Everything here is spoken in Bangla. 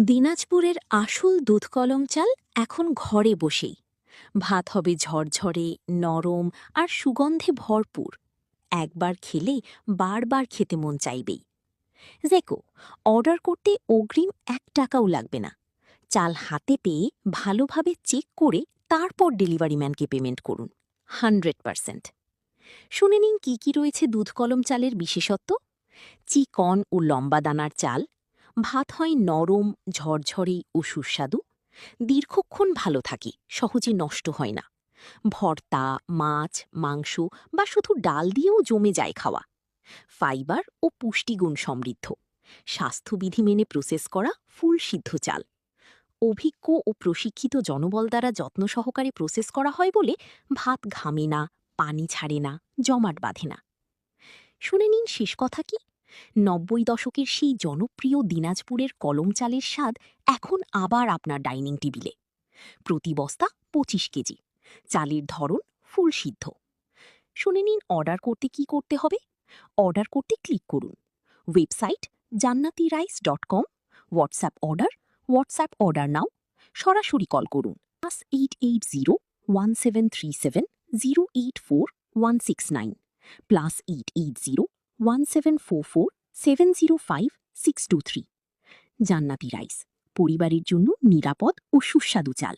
দিনাজপুরের আসল দুধ কলম চাল এখন ঘরে বসেই। ভাত হবে ঝরঝরে, নরম আর সুগন্ধে ভরপুর। একবার খেলে বারবার খেতে মন চাইবেই। জেকো, অর্ডার করতে অগ্রিম 1 টাকাও লাগবে না। চাল হাতে পেয়ে ভালোভাবে চেক করে তারপর ডেলিভারি ম্যানকে পেমেন্ট করুন। 100%। শুনে নিন কি কি রয়েছে দুধ কলম চালের বিশেষত্ব। চিকন ও লম্বা দানার চাল, ভাত হয় নরম, ঝরঝরে ও সুস্বাদু, দীর্ঘক্ষণ ভালো থাকে, সহজে নষ্ট হয় না। ভর্তা, মাছ, মাংস বা শুধু ডাল দিয়েও জমে যায় খাওয়া। ফাইবার ও পুষ্টিগুণ সমৃদ্ধ, স্বাস্থ্যবিধি মেনে প্রসেস করা ফুল সিদ্ধ চাল। অভিজ্ঞ ও প্রশিক্ষিত জনবল দ্বারা যত্ন সহকারে প্রসেস করা হয় বলে ভাত ঘামে না, পানি ছাড়ে না, জমাট বাঁধে না। শুনে নিন শেষ কথা কি। 90 দশকের সেই জনপ্রিয় দিনাজপুরের কলম চালের স্বাদ এখন আবার আপনার ডাইনিং টেবিলে। প্রতি বস্তা 25 কেজি, চালের ধরন ফুল সিদ্ধ। শুনে নিন অর্ডার করতে কি করতে হবে। অর্ডার করতে ক্লিক করুন ওয়েবসাইট jannatirice.com, হোয়াটসঅ্যাপ অর্ডার নাও, সরাসরি কল করুন +880 1737084 169, +880 1744705 623। জান্নাতি রাইস, পরিবারের জন্য নিরাপদ ও সুস্বাদু চাল।